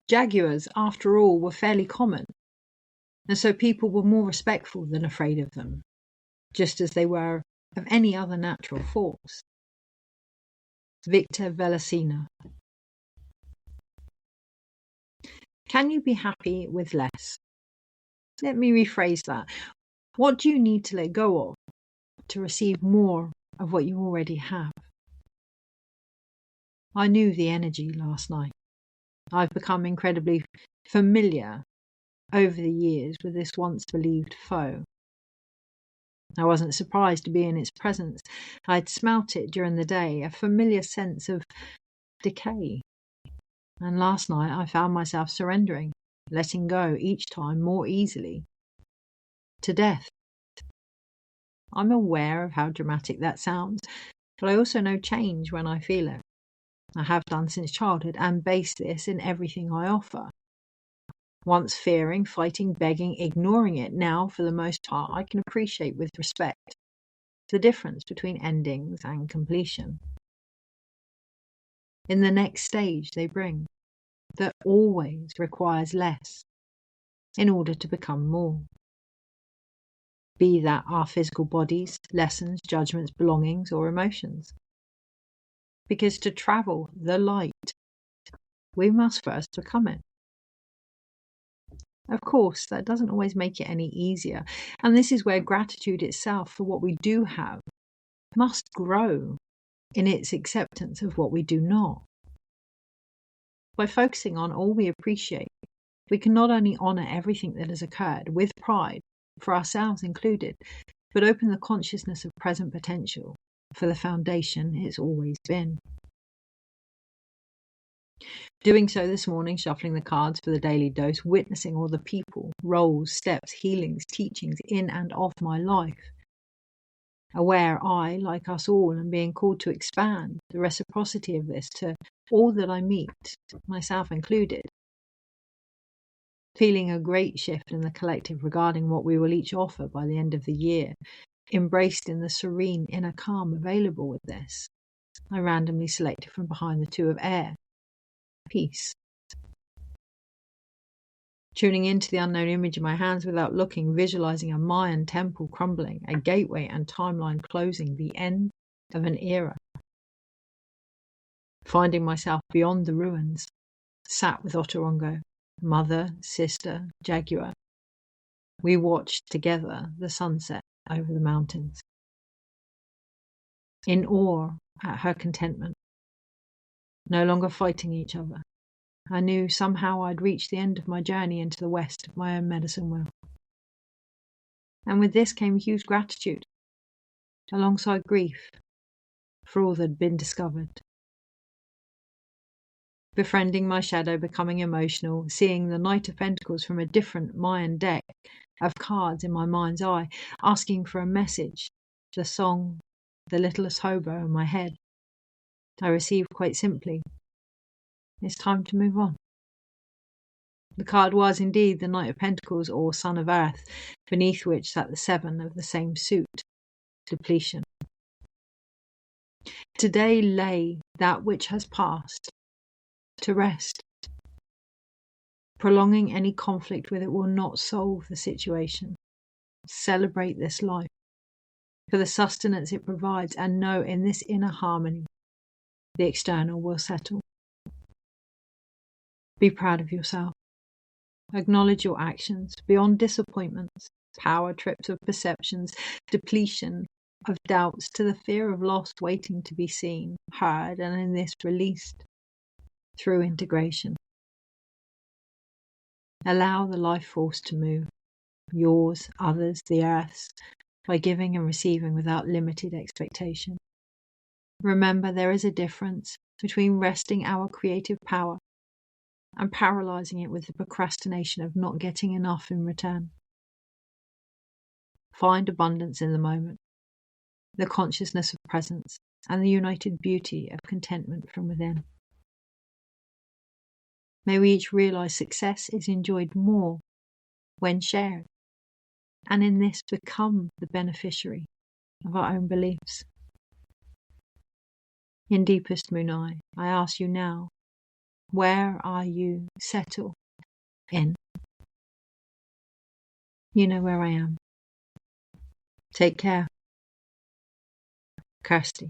Jaguars, after all, were fairly common, and so people were more respectful than afraid of them, just as they were of any other natural force. Victor Velacina. Can you be happy with less? Let me rephrase that. What do you need to let go of to receive more of what you already have? I knew the energy last night. I've become incredibly familiar over the years with this once believed foe. I wasn't surprised to be in its presence. I'd smelt it during the day, a familiar sense of decay. And last night I found myself surrendering, letting go each time more easily. To death. I'm aware of how dramatic that sounds, but I also know change when I feel it. I have done since childhood and base this in everything I offer. Once fearing, fighting, begging, ignoring it, now for the most part I can appreciate with respect the difference between endings and completion. In the next stage they bring, that always requires less in order to become more. Be that our physical bodies, lessons, judgments, belongings, or emotions. Because to travel the light, we must first become it. Of course, that doesn't always make it any easier, and this is where gratitude itself for what we do have must grow in its acceptance of what we do not. By focusing on all we appreciate, we can not only honour everything that has occurred with pride, for ourselves included, but open the consciousness of present potential for the foundation it's always been. Doing so this morning, shuffling the cards for the daily dose, witnessing all the people, roles, steps, healings, teachings in and of my life. Aware I, like us all, am being called to expand the reciprocity of this to all that I meet, myself included. Feeling a great shift in the collective regarding what we will each offer by the end of the year, embraced in the serene inner calm available with this. I randomly selected from behind the two of air. Peace. Tuning into the unknown image in my hands without looking, visualizing a Mayan temple crumbling, a gateway and timeline closing, the end of an era. Finding myself beyond the ruins, sat with Otorongo, mother, sister, jaguar. We watched together the sunset over the mountains. In awe at her contentment. No longer fighting each other. I knew somehow I'd reached the end of my journey into the west of my own medicine wheel. And with this came huge gratitude, alongside grief, for all that had been discovered. Befriending my shadow, becoming emotional, seeing the Knight of Pentacles from a different Mayan deck of cards in my mind's eye, asking for a message, the song, the littlest hobo in my head. I received quite simply, it's time to move on. The card was indeed the Knight of Pentacles, or Son of Earth, beneath which sat the seven of the same suit, depletion. Today lay that which has passed, to rest. Prolonging any conflict with it will not solve the situation. Celebrate this life, for the sustenance it provides, and know in this inner harmony, the external will settle. Be proud of yourself. Acknowledge your actions beyond disappointments, power trips of perceptions, depletion of doubts, to the fear of loss waiting to be seen, heard, and in this released through integration. Allow the life force to move, yours, others, the earth's, by giving and receiving without limited expectation. Remember, there is a difference between resting our creative power and paralyzing it with the procrastination of not getting enough in return. Find abundance in the moment, the consciousness of presence, and the united beauty of contentment from within. May we each realize success is enjoyed more when shared, and in this become the beneficiary of our own beliefs. In deepest Munai, I ask you now, Where are you settled in? You know where I am. Take care. Kirsty.